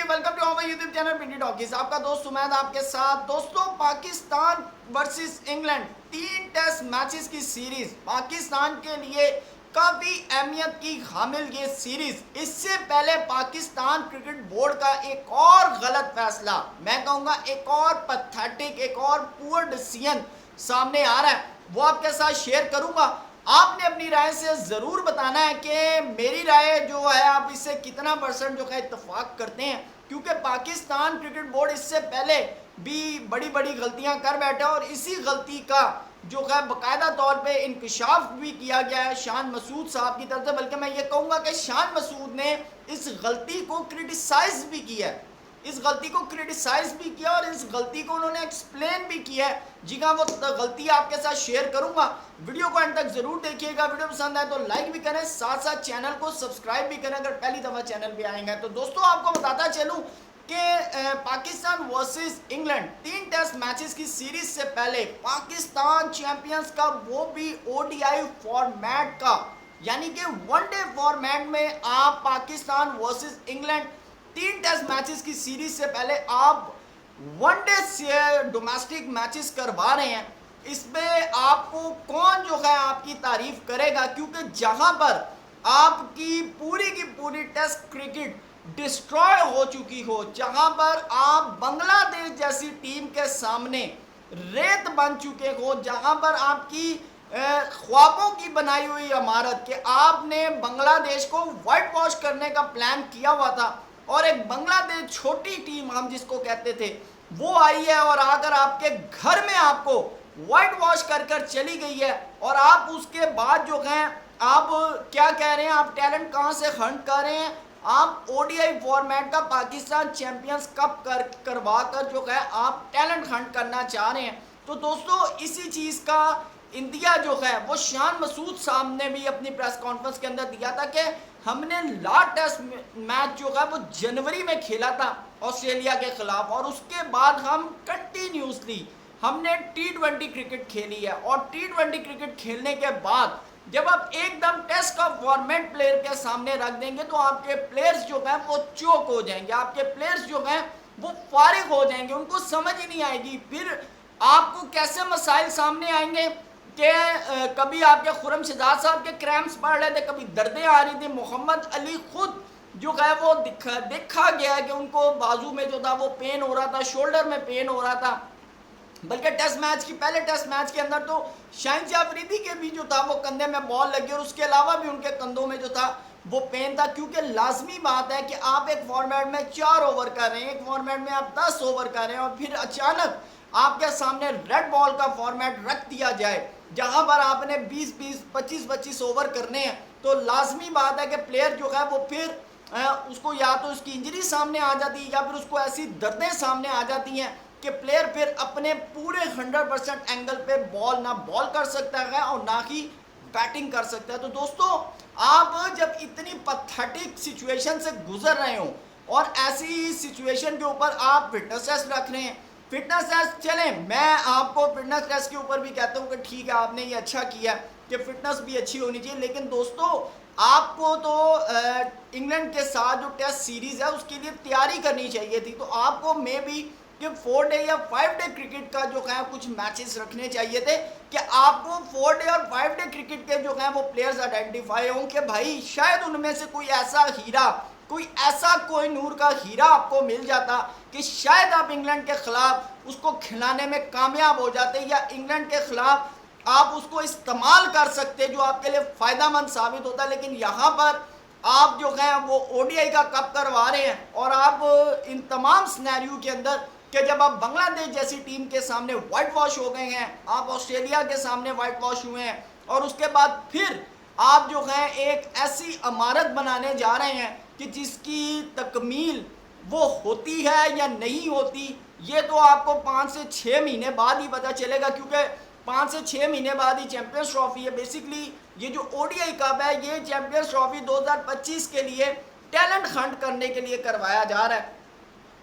Welcome to our YouTube channel Pindi talkies. आपका दोस्त सुमैद आपके साथ। दोस्तों, Pakistan versus England 3 test matches की सीरीज पाकिस्तान के लिए काफ़ी अहमियत की हामिल ये सीरीज। इससे पहले पाकिस्तान क्रिकेट बोर्ड का एक और गलत फैसला, मैं कहूँगा एक और पैथेटिक, एक और पुअर डिसीजन सामने आ रहा है, वो आपके साथ शेयर करूँगा। आपने अपनी राय से ज़रूर बताना है कि मेरी राय जो है आप इससे कितना % जो है इत्तेफाक करते हैं, क्योंकि पाकिस्तान क्रिकेट बोर्ड इससे पहले भी बड़ी बड़ी गलतियां कर बैठा और इसी गलती का जो है बाकायदा तौर पे इंकशाफ भी किया गया है शान मसूद साहब की तरफ से। बल्कि मैं ये कहूँगा कि शान मसूद ने इस गलती को क्रिटिसाइज भी किया है, इस गलती को क्रिटिसाइज भी किया और इस गलती को उन्होंने एक्सप्लेन भी किया है। जी हाँ, वो गलती आपके साथ शेयर करूंगा। वीडियो को एंड तक जरूर देखिएगा। वीडियो पसंद आए तो लाइक भी करें, साथ साथ चैनल को सब्सक्राइब भी करें अगर पहली दफ़ा चैनल पे आएंगे। तो दोस्तों, आपको बताता चलूं कि Pakistan versus England 3 test matches की सीरीज से पहले पाकिस्तान चैंपियंस का, वो भी ODI फॉर्मेट का, यानी कि वनडे फॉर्मेट में आप Pakistan versus England 3 test matches की सीरीज से पहले आप वनडे से डोमेस्टिक मैचेस करवा रहे हैं। इसमें आपको कौन जो है आपकी तारीफ करेगा, क्योंकि जहां पर आपकी पूरी की पूरी टेस्ट क्रिकेट डिस्ट्रॉय हो चुकी हो, जहां पर आप बांग्लादेश जैसी टीम के सामने रेत बन चुके हो, जहां पर आपकी ख्वाबों की बनाई हुई इमारत के आपने बांग्लादेश को वाइट वॉश करने का प्लान किया हुआ था और एक बांग्लादेश छोटी टीम हम जिसको कहते थे वो आई है और आकर आपके घर में आपको वाइट वॉश कर कर चली गई है। और आप उसके बाद जो हैं आप क्या कह रहे हैं, आप टैलेंट कहां से हंट कर रहे हैं, आप ODI फॉर्मेट का पाकिस्तान चैंपियंस कप करवा कर जो है आप टैलेंट हंट करना चाह रहे हैं। तो दोस्तों, इसी चीज़ का इंदिया जो है वो शान मसूद साहब ने भी अपनी प्रेस कॉन्फ्रेंस के अंदर दिया था कि हमने लास्ट टेस्ट मैच जो है वो जनवरी में खेला था ऑस्ट्रेलिया के खिलाफ और उसके बाद हम कंटिन्यूसली हमने T20 क्रिकेट खेली है। और T20 क्रिकेट खेलने के बाद जब आप एकदम टेस्ट का फॉर्मेट प्लेयर के सामने रख देंगे तो आपके प्लेयर्स जो हैं वो चौक हो जाएंगे, आपके प्लेयर्स जो हैं वो फारिग हो जाएंगे, उनको समझ ही नहीं आएगी। फिर आपको कैसे मसाइल सामने आएंगे कि कभी आपके खुरम शहजाद साहब के क्रैम्प्स पड़ रहे थे, कभी दर्दें आ रही थी। मोहम्मद अली खुद जो है वो देखा गया कि उनको बाजू में जो था वो पेन हो रहा था, शोल्डर में पेन हो रहा था। बल्कि टेस्ट मैच की पहले टेस्ट मैच के अंदर तो शाहिन अफरीदी के भी जो था वो कंधे में बॉल लगी और उसके अलावा भी उनके कंधों में जो था वो पेन था। क्योंकि लाजमी बात है कि आप एक फॉर्मेट में 4 ओवर कर रहे हैं, एक फॉर्मेट में आप 10 ओवर कर रहे हैं और फिर अचानक आपके सामने रेड बॉल का फॉर्मेट रख दिया जाए जहां पर आपने 20-20, 25-25 ओवर करने हैं, तो लाजमी बात है कि प्लेयर जो है वो फिर उसको या तो उसकी इंजरी सामने आ जाती है या फिर उसको ऐसी दर्दें सामने आ जाती हैं कि प्लेयर फिर अपने पूरे 100% एंगल पे बॉल ना बॉल कर सकता है और ना ही बैटिंग कर सकता है। तो दोस्तों, आप जब इतनी पैथेटिक सिचुएशन से गुजर रहे हो और ऐसी सिचुएशन के ऊपर आप फिटनेस टेस्ट रख रहे हैं, फिटनेस टेस्ट चलें, मैं आपको फिटनेस टेस्ट के ऊपर भी कहता हूँ कि ठीक है आपने ये अच्छा किया कि फिटनेस भी अच्छी होनी चाहिए, लेकिन दोस्तों आपको तो इंग्लैंड के साथ जो टेस्ट सीरीज़ है उसके लिए तैयारी करनी चाहिए थी। तो आपको मे बी कि 4 डे या 5 डे क्रिकेट का जो है कुछ मैचेस रखने चाहिए थे कि आपको 4 डे और 5 डे क्रिकेट के जो है वो प्लेयर्स आइडेंटिफाई हों कि भाई शायद उनमें से कोई ऐसा हीरा, कोई ऐसा कोई नूर का हीरा आपको मिल जाता कि शायद आप इंग्लैंड के खिलाफ उसको खिलाने में कामयाब हो जाते या इंग्लैंड के खिलाफ आप उसको इस्तेमाल कर सकते जो आपके लिए फ़ायदेमंद साबित होता। लेकिन यहाँ पर आप जो है वो ODI का कप करवा रहे हैं और आप इन तमाम सिनेरियो के अंदर कि जब आप बांग्लादेश जैसी टीम के सामने वाइट वॉश हो गए हैं, आप ऑस्ट्रेलिया के सामने वाइट वॉश हुए हैं और उसके बाद फिर आप जो है एक ऐसी इमारत बनाने जा रहे हैं कि जिसकी तकमील वो होती है या नहीं होती, ये तो आपको 5 से 6 महीने बाद ही पता चलेगा। क्योंकि 5 से 6 महीने बाद ही चैंपियंस ट्रॉफी है। बेसिकली ये जो ODI कप है ये चैंपियंस ट्रॉफी 2025 के लिए टैलेंट हंट करने के लिए करवाया जा रहा है।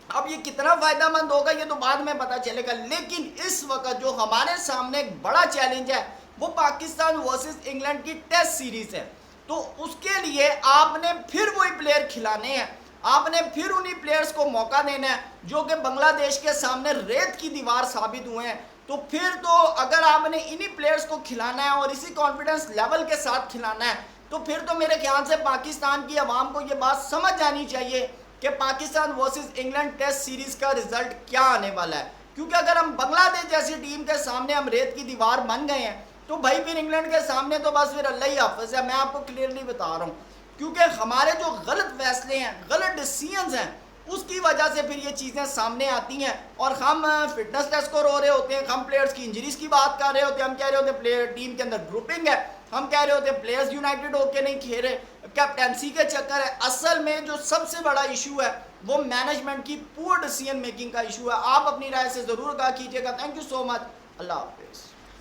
अब ये कितना फ़ायदेमंद होगा ये तो बाद में पता चलेगा, लेकिन इस वक्त जो हमारे सामने एक बड़ा चैलेंज है वो पाकिस्तान वर्सेस इंग्लैंड की टेस्ट सीरीज़ है। तो उसके लिए आपने फिर वही प्लेयर खिलाने हैं आपने फिर उन्हीं प्लेयर्स को मौका देना है जो कि बांग्लादेश के सामने रेत की दीवार साबित हुए हैं। तो फिर तो अगर आपने इन्हीं प्लेयर्स को खिलाना है और इसी कॉन्फिडेंस लेवल के साथ खिलाना है, तो फिर तो मेरे ख्याल से पाकिस्तान की आवाम को ये बात समझ जानी चाहिए कि Pakistan versus England test series का रिजल्ट क्या आने वाला है। क्योंकि अगर हम बांग्लादेश जैसी टीम के सामने हम रेत की दीवार बन गए हैं, तो भाई फिर इंग्लैंड के सामने तो बस फिर अल्लाह ही हाफ़िज़ है। मैं आपको क्लियरली बता रहा हूँ, क्योंकि हमारे जो गलत फैसले हैं, गलत डिसीजंस हैं, उसकी वजह से फिर ये चीज़ें सामने आती हैं और हम फिटनेस टेस्ट को रो रहे होते हैं, हम प्लेयर्स की इंजरीज की बात कर रहे होते हैं, हम कह रहे होते हैं प्लेयर टीम के अंदर ग्रुपिंग है, हम कह रहे होते हैं प्लेयर्स यूनाइटेड होके नहीं खेल रहे, कैप्टेंसी के चक्कर है। असल में जो सबसे बड़ा इशू है वो मैनेजमेंट की पुअर डिसीजन मेकिंग का इशू है। आप अपनी राय से ज़रूर कहा कीजिएगा। Thank you so much. अल्लाह हाफिज़।